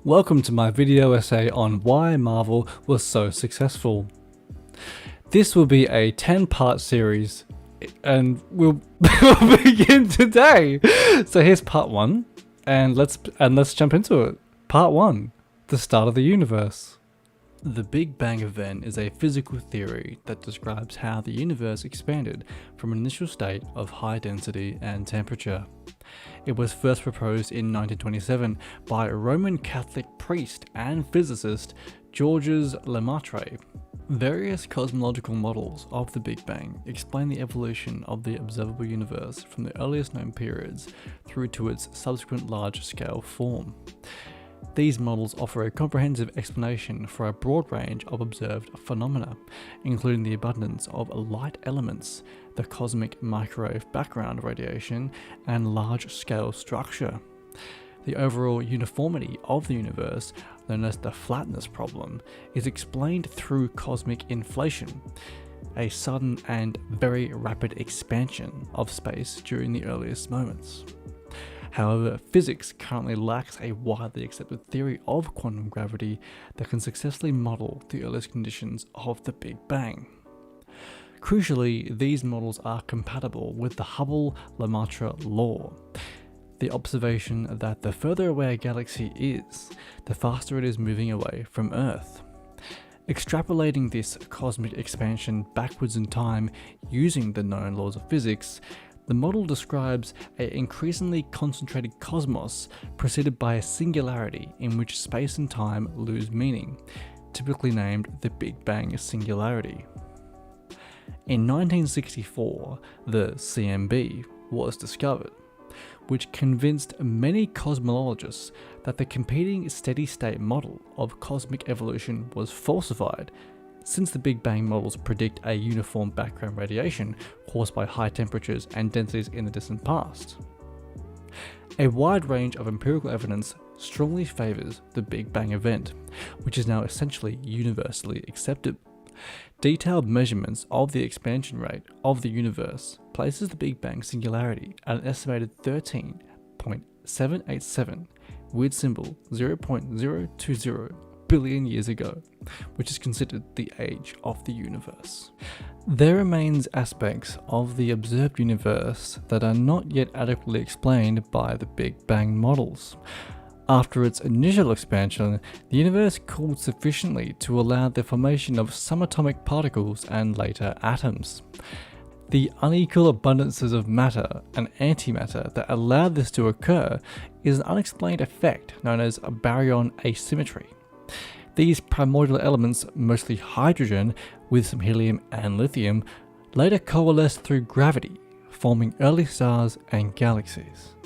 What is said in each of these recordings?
Welcome to my video essay on why Marvel was so successful. This will be a 10-part series and we'll begin today. So here's part 1 and let's jump into it. Part 1, the start of the universe. The Big Bang event is a physical theory that describes how the universe expanded from an initial state of high density and temperature. It was first proposed in 1927 by Roman Catholic priest and physicist Georges Lemaitre. Various cosmological models of the Big Bang explain the evolution of the observable universe from the earliest known periods through to its subsequent large-scale form. These models offer a comprehensive explanation for a broad range of observed phenomena, including the abundance of light elements, the cosmic microwave background radiation, and large-scale structure. The overall uniformity of the universe, known as the flatness problem, is explained through cosmic inflation, a sudden and very rapid expansion of space during the earliest moments. However, physics currently lacks a widely accepted theory of quantum gravity that can successfully model the earliest conditions of the Big Bang. Crucially, these models are compatible with the Hubble-Lemaitre law, the observation that the further away a galaxy is, the faster it is moving away from Earth. Extrapolating this cosmic expansion backwards in time using the known laws of physics, the model describes an increasingly concentrated cosmos preceded by a singularity in which space and time lose meaning, typically named the Big Bang singularity. In 1964, the CMB was discovered, which convinced many cosmologists that the competing steady-state model of cosmic evolution was falsified, since the Big Bang models predict a uniform background radiation caused by high temperatures and densities in the distant past. A wide range of empirical evidence strongly favours the Big Bang event, which is now essentially universally accepted. Detailed measurements of the expansion rate of the universe places the Big Bang singularity at an estimated 13.787, weird symbol 0.020 billion years ago, which is considered the age of the universe. There remains aspects of the observed universe that are not yet adequately explained by the Big Bang models. After its initial expansion, the universe cooled sufficiently to allow the formation of subatomic particles and later atoms. The unequal abundances of matter and antimatter that allowed this to occur is an unexplained effect known as baryon asymmetry. These primordial elements, mostly hydrogen with some helium and lithium, later coalesced through gravity, forming early stars and galaxies.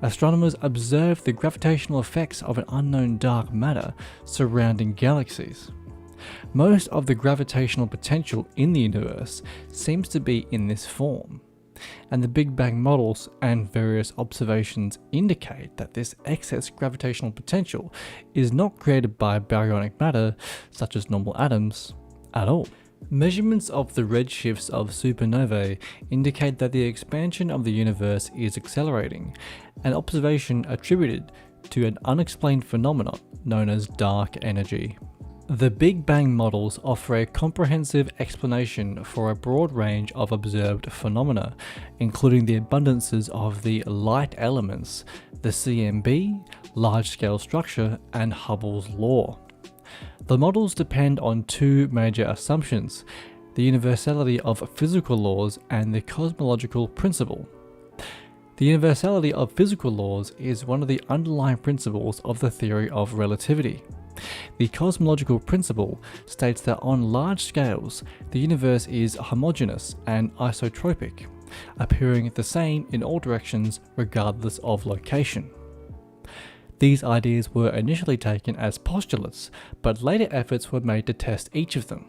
Astronomers observed the gravitational effects of an unknown dark matter surrounding galaxies. Most of the gravitational potential in the universe seems to be in this form, and the Big Bang models and various observations indicate that this excess gravitational potential is not created by baryonic matter, such as normal atoms, at all. Measurements of the redshifts of supernovae indicate that the expansion of the universe is accelerating, an observation attributed to an unexplained phenomenon known as dark energy. The Big Bang models offer a comprehensive explanation for a broad range of observed phenomena, including the abundances of the light elements, the CMB, large-scale structure, and Hubble's law. The models depend on two major assumptions: the universality of physical laws and the cosmological principle. The universality of physical laws is one of the underlying principles of the theory of relativity. The cosmological principle states that on large scales, the universe is homogeneous and isotropic, appearing the same in all directions regardless of location. These ideas were initially taken as postulates, but later efforts were made to test each of them.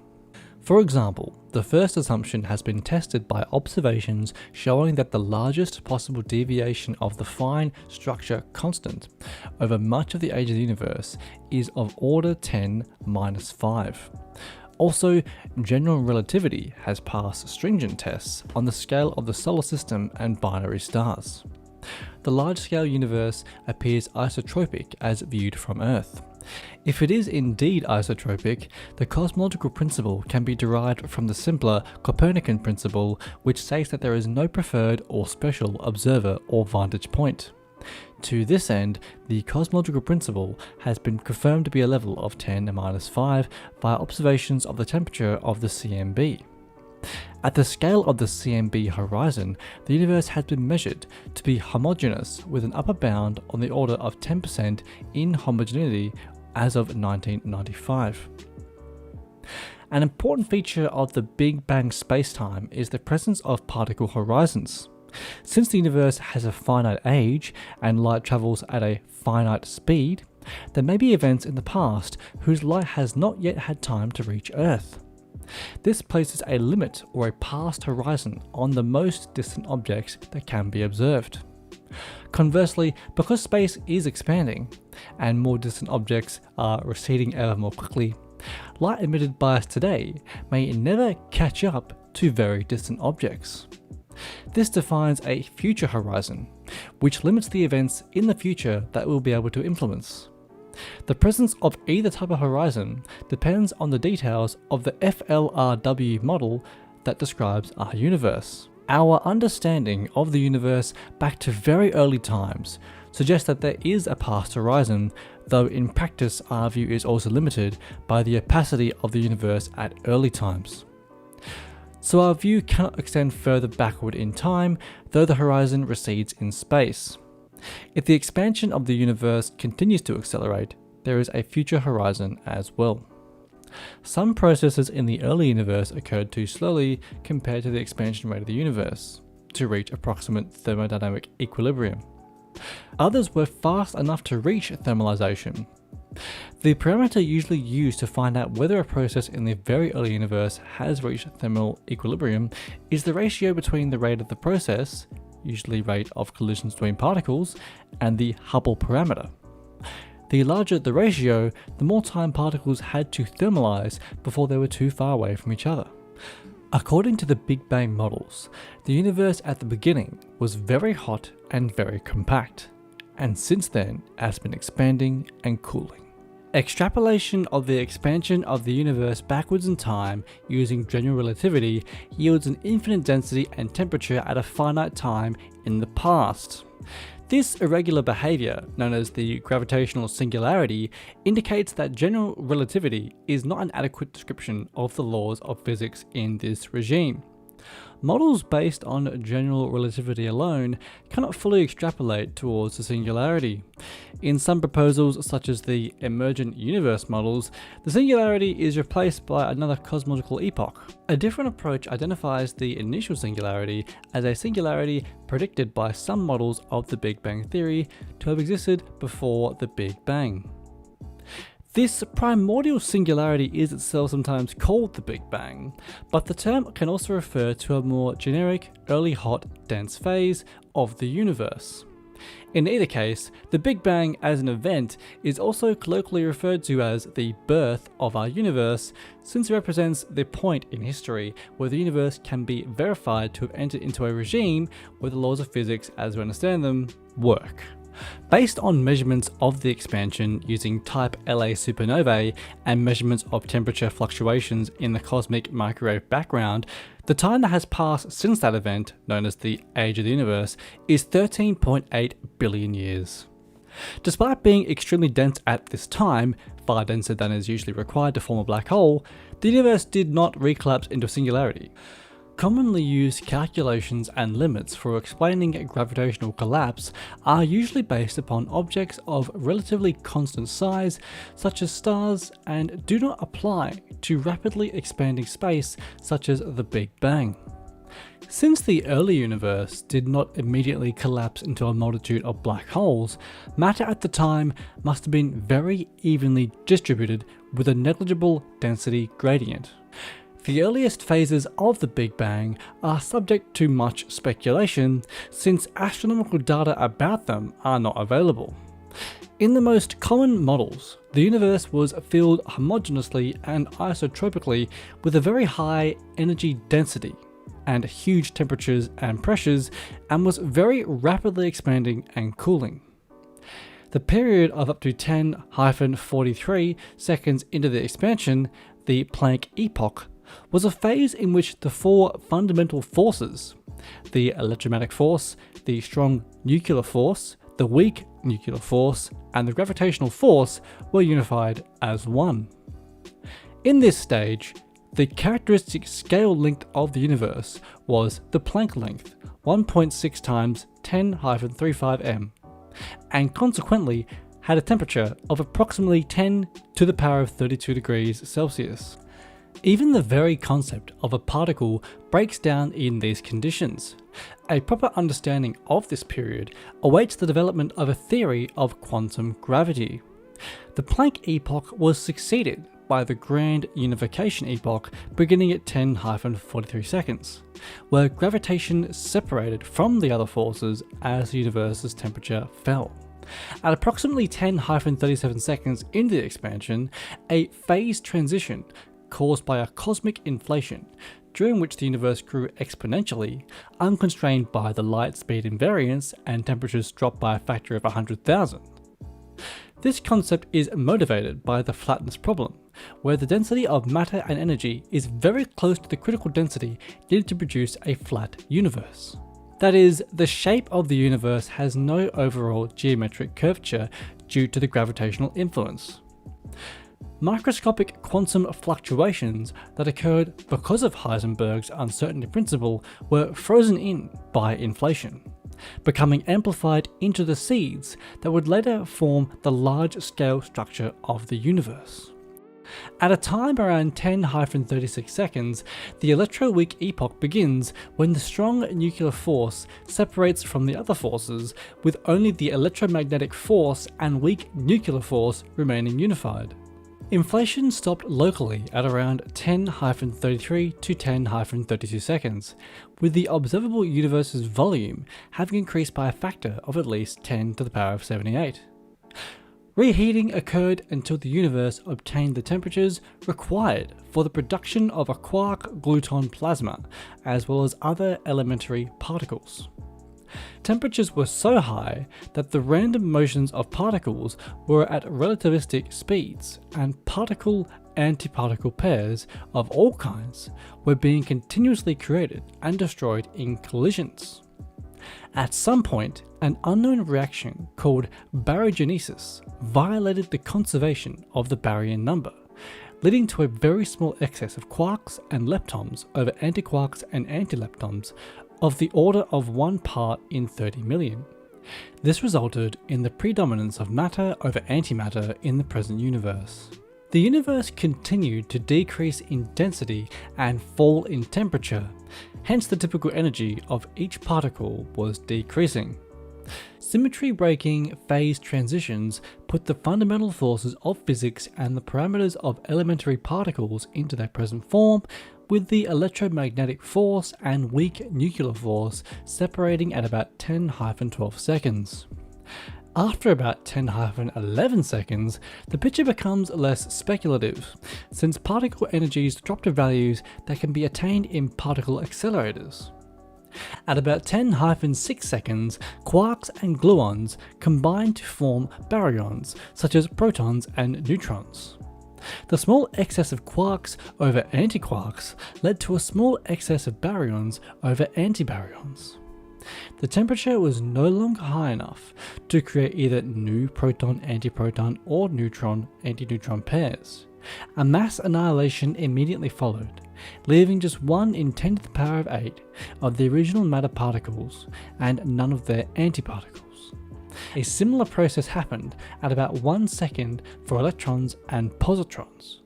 For example, the first assumption has been tested by observations showing that the largest possible deviation of the fine structure constant over much of the age of the universe is of order 10⁻⁵. Also, general relativity has passed stringent tests on the scale of the solar system and binary stars. The large-scale universe appears isotropic as viewed from Earth. If it is indeed isotropic, the cosmological principle can be derived from the simpler Copernican principle, which states that there is no preferred or special observer or vantage point. To this end, the cosmological principle has been confirmed to be a level of 10⁻⁵ via observations of the temperature of the CMB. At the scale of the CMB horizon, the universe has been measured to be homogeneous with an upper bound on the order of 10% in homogeneity as of 1995. An important feature of the Big Bang spacetime is the presence of particle horizons. Since the universe has a finite age and light travels at a finite speed, there may be events in the past whose light has not yet had time to reach Earth. This places a limit or a past horizon on the most distant objects that can be observed. Conversely, because space is expanding and more distant objects are receding ever more quickly, light emitted by us today may never catch up to very distant objects. This defines a future horizon, which limits the events in the future that we'll be able to influence. The presence of either type of horizon depends on the details of the FLRW model that describes our universe. Our understanding of the universe back to very early times suggests that there is a past horizon, though in practice our view is also limited by the opacity of the universe at early times. So our view cannot extend further backward in time, though the horizon recedes in space. If the expansion of the universe continues to accelerate, there is a future horizon as well. Some processes in the early universe occurred too slowly compared to the expansion rate of the universe to reach approximate thermodynamic equilibrium. Others were fast enough to reach thermalization. The parameter usually used to find out whether a process in the very early universe has reached thermal equilibrium is the ratio between the rate of the process, usually rate of collisions between particles, and the Hubble parameter. The larger the ratio, the more time particles had to thermalize before they were too far away from each other. According to the Big Bang models, the universe at the beginning was very hot and very compact, and since then has been expanding and cooling. Extrapolation of the expansion of the universe backwards in time using general relativity yields an infinite density and temperature at a finite time in the past. This irregular behavior, known as the gravitational singularity, indicates that general relativity is not an adequate description of the laws of physics in this regime. Models based on general relativity alone cannot fully extrapolate towards the singularity. In some proposals, such as the emergent universe models, the singularity is replaced by another cosmological epoch. A different approach identifies the initial singularity as a singularity predicted by some models of the Big Bang theory to have existed before the Big Bang. This primordial singularity is itself sometimes called the Big Bang, but the term can also refer to a more generic, early hot, dense phase of the universe. In either case, the Big Bang as an event is also colloquially referred to as the birth of our universe, since it represents the point in history where the universe can be verified to have entered into a regime where the laws of physics as we understand them work. Based on measurements of the expansion using type La supernovae and measurements of temperature fluctuations in the cosmic microwave background, the time that has passed since that event, known as the age of the universe, is 13.8 billion years. Despite being extremely dense at this time, far denser than is usually required to form a black hole, the universe did not recollapse into singularity. Commonly used calculations and limits for explaining gravitational collapse are usually based upon objects of relatively constant size, such as stars, and do not apply to rapidly expanding space, such as the Big Bang. Since the early universe did not immediately collapse into a multitude of black holes, matter at the time must have been very evenly distributed with a negligible density gradient. The earliest phases of the Big Bang are subject to much speculation, since astronomical data about them are not available. In the most common models, the universe was filled homogeneously and isotropically with a very high energy density, and huge temperatures and pressures, and was very rapidly expanding and cooling. The period of up to 10-43 seconds into the expansion, the Planck epoch, was a phase in which the four fundamental forces, the electromagnetic force, the strong nuclear force, the weak nuclear force, and the gravitational force, were unified as one. In this stage, the characteristic scale length of the universe was the Planck length, 1.6 times 10-35 m, and consequently had a temperature of approximately 10 to the power of 32 degrees Celsius. Even the very concept of a particle breaks down in these conditions. A proper understanding of this period awaits the development of a theory of quantum gravity. The Planck epoch was succeeded by the grand unification epoch beginning at 10-43 seconds, where gravitation separated from the other forces as the universe's temperature fell. At approximately 10-37 seconds into the expansion, a phase transition caused by a cosmic inflation, during which the universe grew exponentially, unconstrained by the light speed invariance, and temperatures dropped by a factor of 100,000. This concept is motivated by the flatness problem, where the density of matter and energy is very close to the critical density needed to produce a flat universe. That is, the shape of the universe has no overall geometric curvature due to the gravitational influence. Microscopic quantum fluctuations that occurred because of Heisenberg's uncertainty principle were frozen in by inflation, becoming amplified into the seeds that would later form the large-scale structure of the universe. At a time around 10-36 seconds, the electroweak epoch begins when the strong nuclear force separates from the other forces, with only the electromagnetic force and weak nuclear force remaining unified. Inflation stopped locally at around 10-33 to 10-32 seconds, with the observable universe's volume having increased by a factor of at least 10 to the power of 78. Reheating occurred until the universe obtained the temperatures required for the production of a quark-gluton plasma, as well as other elementary particles. Temperatures were so high that the random motions of particles were at relativistic speeds, and particle-antiparticle pairs of all kinds were being continuously created and destroyed in collisions. At some point, an unknown reaction called baryogenesis violated the conservation of the baryon number, leading to a very small excess of quarks and leptons over antiquarks and antileptons of the order of 1 part in 30 million. This resulted in the predominance of matter over antimatter in the present universe. The universe continued to decrease in density and fall in temperature, hence the typical energy of each particle was decreasing. Symmetry-breaking phase transitions put the fundamental forces of physics and the parameters of elementary particles into their present form, with the electromagnetic force and weak nuclear force separating at about 10-12 seconds. After about 10-11 seconds, the picture becomes less speculative, since particle energies drop to values that can be attained in particle accelerators. At about 10-6 seconds, quarks and gluons combine to form baryons, such as protons and neutrons. The small excess of quarks over antiquarks led to a small excess of baryons over antibaryons. The temperature was no longer high enough to create either new proton-antiproton or neutron-antineutron pairs. A mass annihilation immediately followed, leaving just 1 in 10 to the power of 8 of the original matter particles and none of their antiparticles. A similar process happened at about 1 second for electrons and positrons.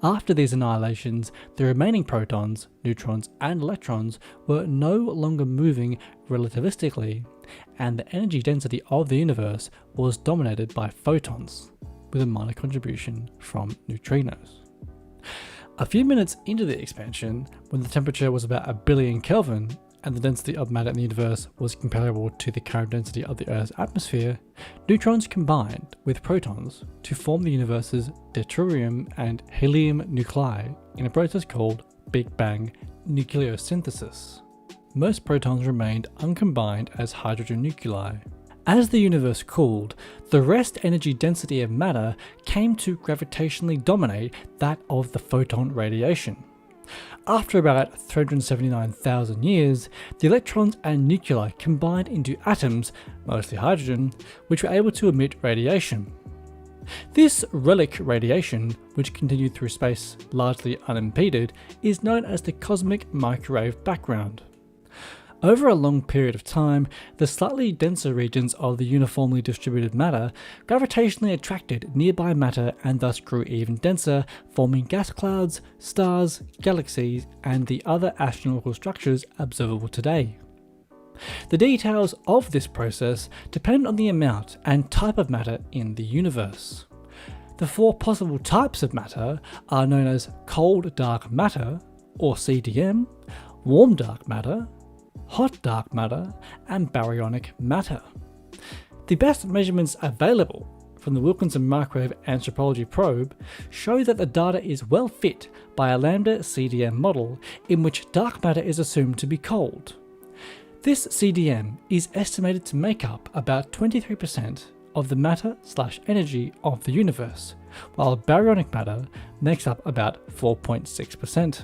After these annihilations, the remaining protons, neutrons, and electrons were no longer moving relativistically, and the energy density of the universe was dominated by photons, with a minor contribution from neutrinos. A few minutes into the expansion, when the temperature was about 1 billion Kelvin, and the density of matter in the universe was comparable to the current density of the Earth's atmosphere, neutrons combined with protons to form the universe's deuterium and helium nuclei in a process called Big Bang nucleosynthesis. Most protons remained uncombined as hydrogen nuclei. As the universe cooled, the rest energy density of matter came to gravitationally dominate that of the photon radiation. After about 379,000 years, the electrons and nuclei combined into atoms, mostly hydrogen, which were able to emit radiation. This relic radiation, which continued through space largely unimpeded, is known as the cosmic microwave background. Over a long period of time, the slightly denser regions of the uniformly distributed matter gravitationally attracted nearby matter and thus grew even denser, forming gas clouds, stars, galaxies, and the other astronomical structures observable today. The details of this process depend on the amount and type of matter in the universe. The four possible types of matter are known as cold dark matter, or CDM, warm dark matter, hot dark matter, and baryonic matter. The best measurements available from the Wilkinson Microwave Anthropology Probe show that the data is well fit by a lambda CDM model in which dark matter is assumed to be cold. This CDM is estimated to make up about 23% of the matter/energy of the universe, while baryonic matter makes up about 4.6%.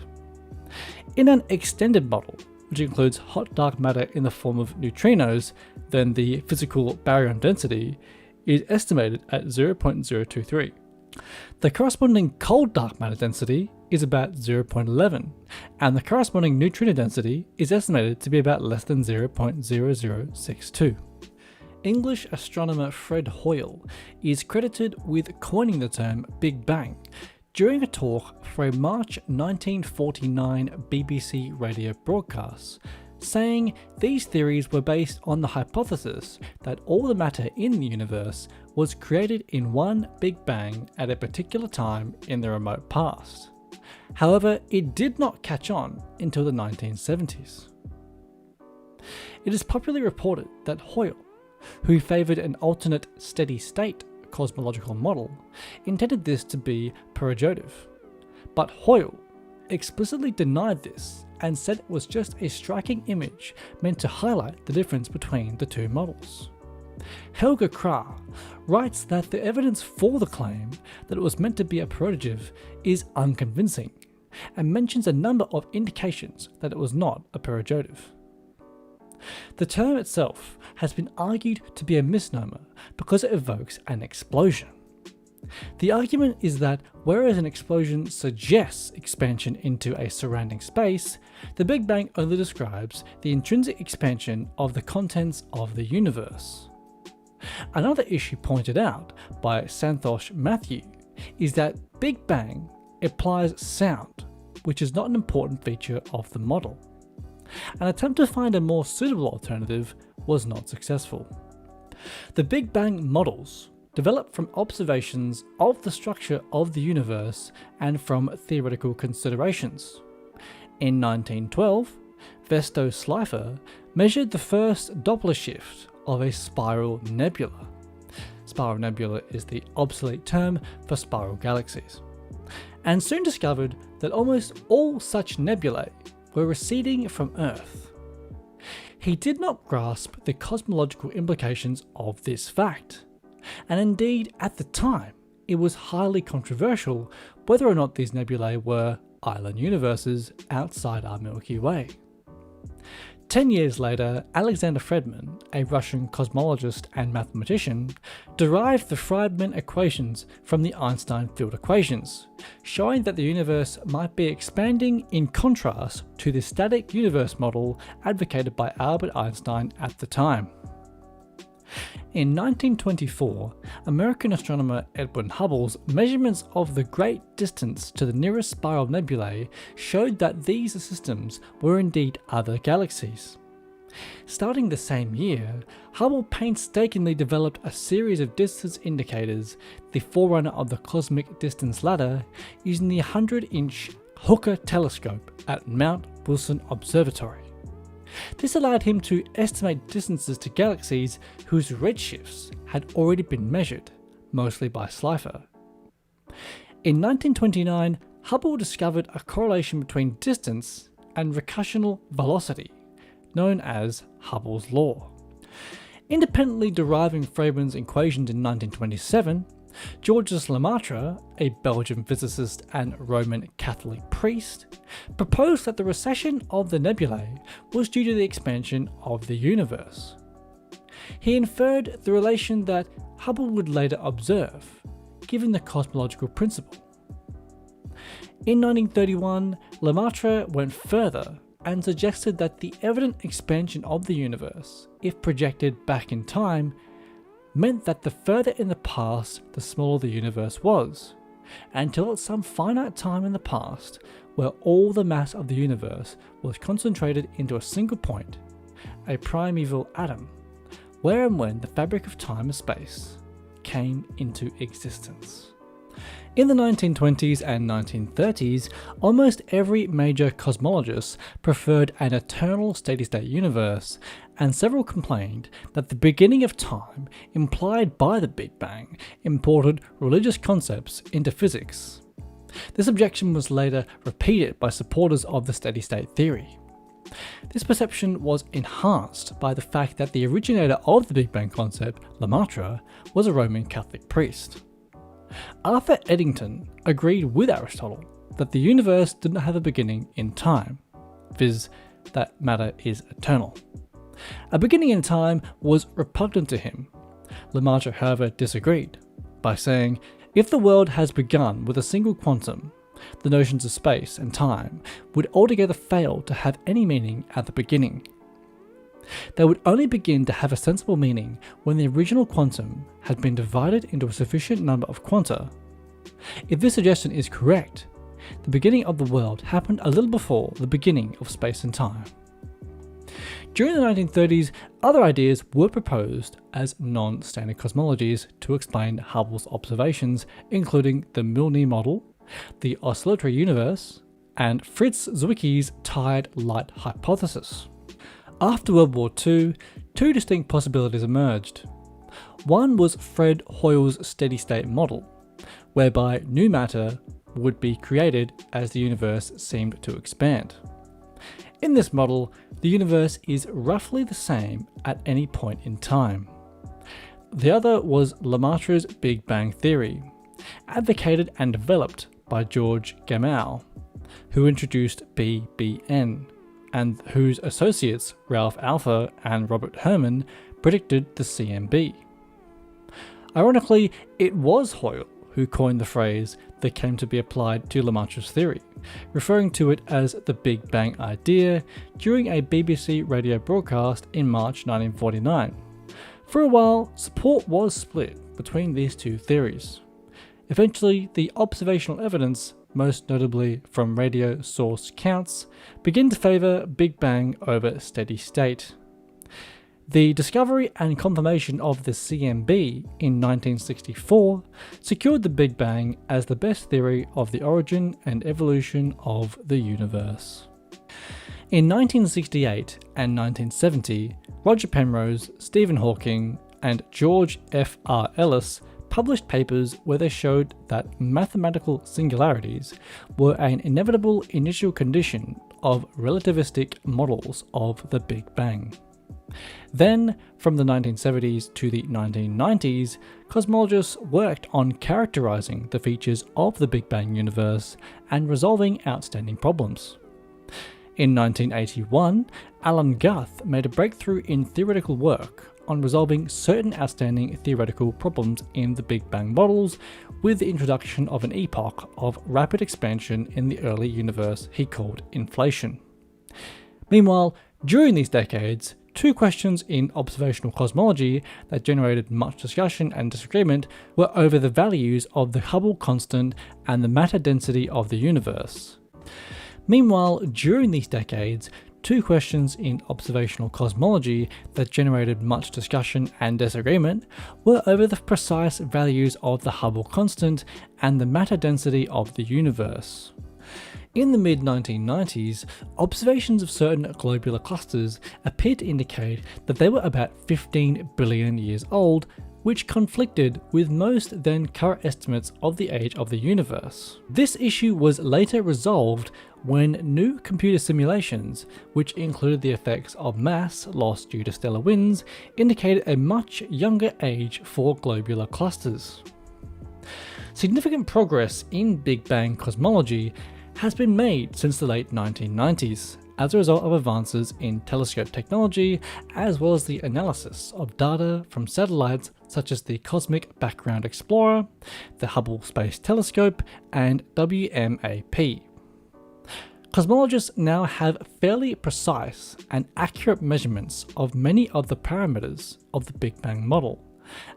In an extended model, which includes hot dark matter in the form of neutrinos, then the physical baryon density is estimated at 0.023. The corresponding cold dark matter density is about 0.11, and the corresponding neutrino density is estimated to be about less than 0.0062. English astronomer Fred Hoyle is credited with coining the term Big Bang during a talk for a March 1949 BBC radio broadcast, saying these theories were based on the hypothesis that all the matter in the universe was created in one Big Bang at a particular time in the remote past. However, it did not catch on until the 1970s. It is popularly reported that Hoyle, who favoured an alternate steady state cosmological model, intended this to be pejorative. But Hoyle explicitly denied this and said it was just a striking image meant to highlight the difference between the two models. Helga Krah writes that the evidence for the claim that it was meant to be a pejorative is unconvincing, and mentions a number of indications that it was not a pejorative. The term itself has been argued to be a misnomer because it evokes an explosion. The argument is that whereas an explosion suggests expansion into a surrounding space, the Big Bang only describes the intrinsic expansion of the contents of the universe. Another issue pointed out by Santhosh Matthew is that Big Bang implies sound, which is not an important feature of the model. An attempt to find a more suitable alternative was not successful. The Big Bang models developed from observations of the structure of the universe and from theoretical considerations. In 1912, Vesto Slipher measured the first Doppler shift of a spiral nebula. Spiral nebula is the obsolete term for spiral galaxies, and soon discovered that almost all such nebulae were receding from Earth. He did not grasp the cosmological implications of this fact, and indeed at the time it was highly controversial whether or not these nebulae were island universes outside our Milky Way. 10 years later, Alexander Fredman, a Russian cosmologist and mathematician, derived the Friedmann equations from the Einstein field equations, showing that the universe might be expanding in contrast to the static universe model advocated by Albert Einstein at the time. In 1924, American astronomer Edwin Hubble's measurements of the great distance to the nearest spiral nebulae showed that these systems were indeed other galaxies. Starting the same year, Hubble painstakingly developed a series of distance indicators, the forerunner of the cosmic distance ladder, using the 100-inch Hooker telescope at Mount Wilson Observatory. This allowed him to estimate distances to galaxies whose redshifts had already been measured, mostly by Slipher. In 1929, Hubble discovered a correlation between distance and recursional velocity, known as Hubble's law. Independently deriving Feynman's equations in 1927, Georges Lemaitre, a Belgian physicist and Roman Catholic priest, proposed that the recession of the nebulae was due to the expansion of the universe. He inferred the relation that Hubble would later observe, given the cosmological principle. In 1931, Lemaitre went further and suggested that the evident expansion of the universe, if projected back in time, meant that the further in the past the smaller the universe was, until at some finite time in the past where all the mass of the universe was concentrated into a single point, a primeval atom, where and when the fabric of time and space came into existence. In the 1920s and 1930s, almost every major cosmologist preferred an eternal steady-state universe, and several complained that the beginning of time implied by the Big Bang imported religious concepts into physics. This objection was later repeated by supporters of the steady-state theory. This perception was enhanced by the fact that the originator of the Big Bang concept, Lemaitre, was a Roman Catholic priest. Arthur Eddington agreed with Aristotle that the universe did not have a beginning in time, viz., that matter is eternal. A beginning in time was repugnant to him. Lemaitre, however, disagreed by saying, if the world has begun with a single quantum, the notions of space and time would altogether fail to have any meaning at the beginning. They would only begin to have a sensible meaning when the original quantum had been divided into a sufficient number of quanta. If this suggestion is correct, the beginning of the world happened a little before the beginning of space and time. During the 1930s, other ideas were proposed as non-standard cosmologies to explain Hubble's observations, including the Milne model, the oscillatory universe, and Fritz Zwicky's tired light hypothesis. After World War II, two distinct possibilities emerged. One was Fred Hoyle's steady-state model, whereby new matter would be created as the universe seemed to expand. In this model, the universe is roughly the same at any point in time. The other was Lemaitre's Big Bang theory, advocated and developed by George Gamow, who introduced BBN, and whose associates Ralph Alpher and Robert Herman predicted the CMB. Ironically, it was Hoyle who coined the phrase that came to be applied to Lemaitre's theory, referring to it as the Big Bang idea during a BBC radio broadcast in March 1949. For a while, support was split between these two theories. Eventually, the observational evidence, most notably from radio source counts, began to favour Big Bang over steady state. The discovery and confirmation of the CMB in 1964 secured the Big Bang as the best theory of the origin and evolution of the universe. In 1968 and 1970, Roger Penrose, Stephen Hawking, and George F.R. Ellis published papers where they showed that mathematical singularities were an inevitable initial condition of relativistic models of the Big Bang. Then, from the 1970s to the 1990s, cosmologists worked on characterizing the features of the Big Bang universe and resolving outstanding problems. In 1981, Alan Guth made a breakthrough in theoretical work on resolving certain outstanding theoretical problems in the Big Bang models with the introduction of an epoch of rapid expansion in the early universe he called inflation. Meanwhile, during these decades, two questions in observational cosmology that generated much discussion and disagreement were over the values of the Hubble constant and the matter density of the universe. Meanwhile, during these decades, two questions in observational cosmology that generated much discussion and disagreement were over the precise values of the Hubble constant and the matter density of the universe. In the mid-1990s, observations of certain globular clusters appeared to indicate that they were about 15 billion years old which conflicted with most then current estimates of the age of the universe. This issue was later resolved when new computer simulations, which included the effects of mass lost due to stellar winds, indicated a much younger age for globular clusters. Significant progress in Big Bang cosmology has been made since the late 1990s as a result of advances in telescope technology, as well as the analysis of data from satellites such as the Cosmic Background Explorer, the Hubble Space Telescope, and WMAP. Cosmologists now have fairly precise and accurate measurements of many of the parameters of the Big Bang model,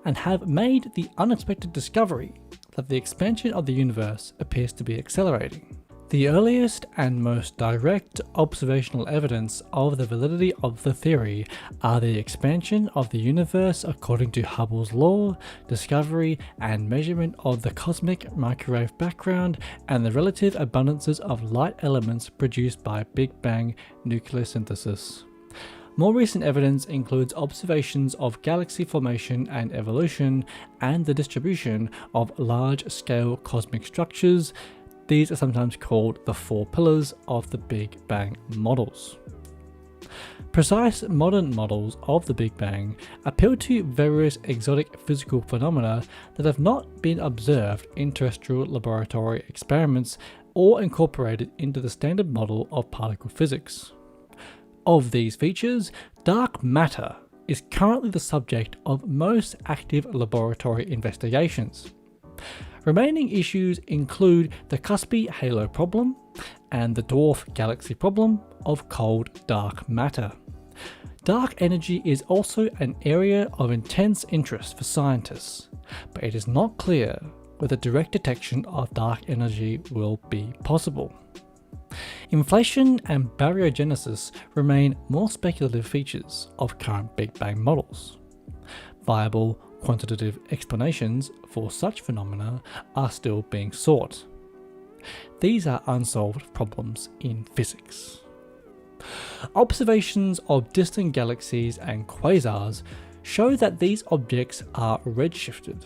and have made the unexpected discovery that the expansion of the universe appears to be accelerating. The earliest and most direct observational evidence of the validity of the theory are the expansion of the universe according to Hubble's law, discovery and measurement of the cosmic microwave background, and the relative abundances of light elements produced by Big Bang nucleosynthesis. More recent evidence includes observations of galaxy formation and evolution, and the distribution of large-scale cosmic structures. These are sometimes called the 4 pillars of the Big Bang models. Precise modern models of the Big Bang appeal to various exotic physical phenomena that have not been observed in terrestrial laboratory experiments or incorporated into the standard model of particle physics. Of these features, dark matter is currently the subject of most active laboratory investigations. Remaining issues include the cuspy halo problem and the dwarf galaxy problem of cold dark matter. Dark energy is also an area of intense interest for scientists, but it is not clear whether direct detection of dark energy will be possible. Inflation and baryogenesis remain more speculative features of current Big Bang models. Viable quantitative explanations for such phenomena are still being sought. These are unsolved problems in physics. Observations of distant galaxies and quasars show that these objects are redshifted,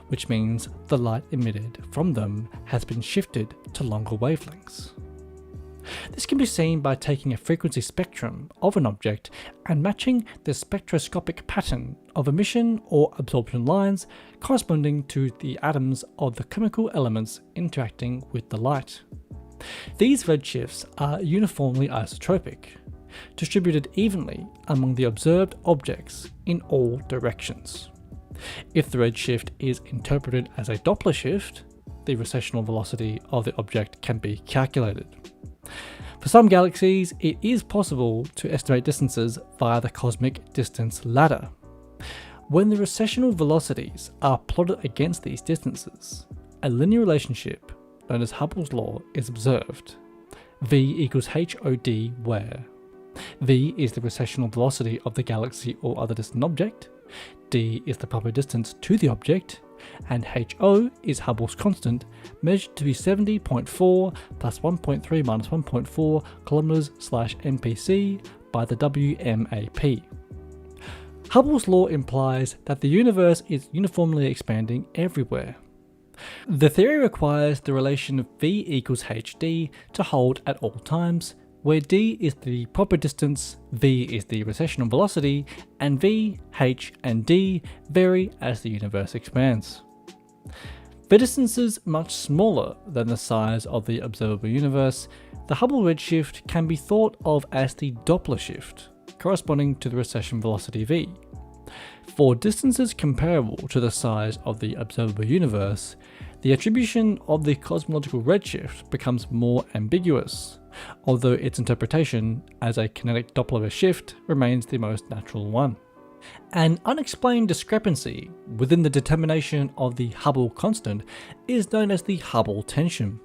which means the light emitted from them has been shifted to longer wavelengths. This can be seen by taking a frequency spectrum of an object and matching the spectroscopic pattern of emission or absorption lines corresponding to the atoms of the chemical elements interacting with the light. These redshifts are uniformly isotropic, distributed evenly among the observed objects in all directions. If the redshift is interpreted as a Doppler shift, the recessional velocity of the object can be calculated. For some galaxies, it is possible to estimate distances via the cosmic distance ladder. When the recessional velocities are plotted against these distances, a linear relationship known as Hubble's law is observed. V equals HOD, where V is the recessional velocity of the galaxy or other distant object, D is the proper distance to the object, and HO is Hubble's constant, measured to be 70.4 plus 1.3 minus 1.4 kilometers/mpc by the WMAP. Hubble's law implies that the universe is uniformly expanding everywhere. The theory requires the relation of V equals HD to hold at all times, where D is the proper distance, V is the recessional velocity, and V, H, and D vary as the universe expands. For distances much smaller than the size of the observable universe, the Hubble redshift can be thought of as the Doppler shift, corresponding to the recession velocity V. For distances comparable to the size of the observable universe, the attribution of the cosmological redshift becomes more ambiguous, although its interpretation as a kinetic Doppler shift remains the most natural one. An unexplained discrepancy within the determination of the Hubble constant is known as the Hubble tension.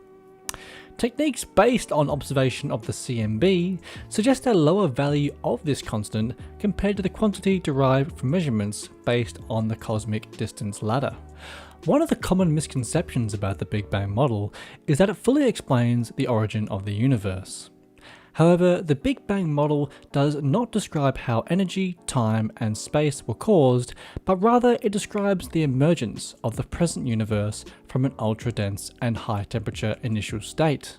Techniques based on observation of the CMB suggest a lower value of this constant compared to the quantity derived from measurements based on the cosmic distance ladder. One of the common misconceptions about the Big Bang model is that it fully explains the origin of the universe. However, the Big Bang model does not describe how energy, time, and space were caused, but rather it describes the emergence of the present universe from an ultra-dense and high-temperature initial state.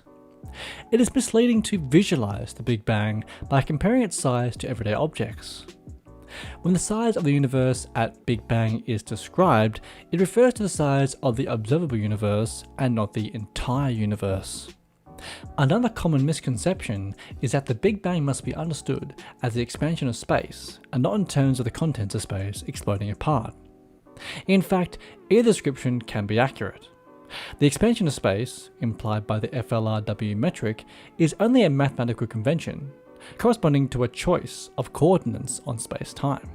It is misleading to visualize the Big Bang by comparing its size to everyday objects. When the size of the universe at Big Bang is described, it refers to the size of the observable universe and not the entire universe. Another common misconception is that the Big Bang must be understood as the expansion of space, and not in terms of the contents of space exploding apart. In fact, either description can be accurate. The expansion of space, implied by the FLRW metric, is only a mathematical convention, corresponding to a choice of coordinates on space-time.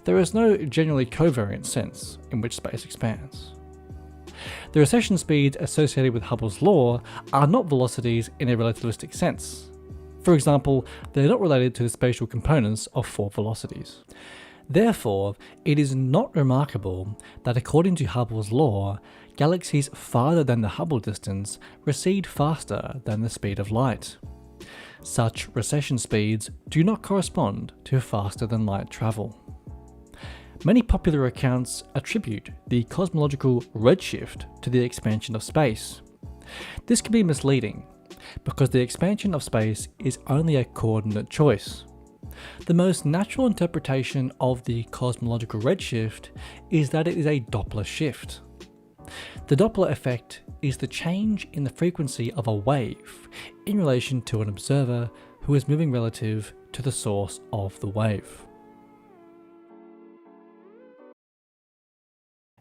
There is no generally covariant sense in which space expands. The recession speeds associated with Hubble's law are not velocities in a relativistic sense. For example, they are not related to the spatial components of four velocities. Therefore, it is not remarkable that according to Hubble's law, galaxies farther than the Hubble distance recede faster than the speed of light. Such recession speeds do not correspond to faster than light travel. Many popular accounts attribute the cosmological redshift to the expansion of space. This can be misleading, because the expansion of space is only a coordinate choice. The most natural interpretation of the cosmological redshift is that it is a Doppler shift. The Doppler effect is the change in the frequency of a wave in relation to an observer who is moving relative to the source of the wave.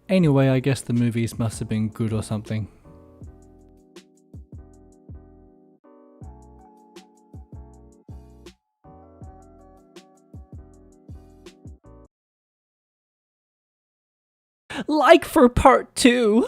Anyway, I guess the movies must have been good or something. Like for part 2!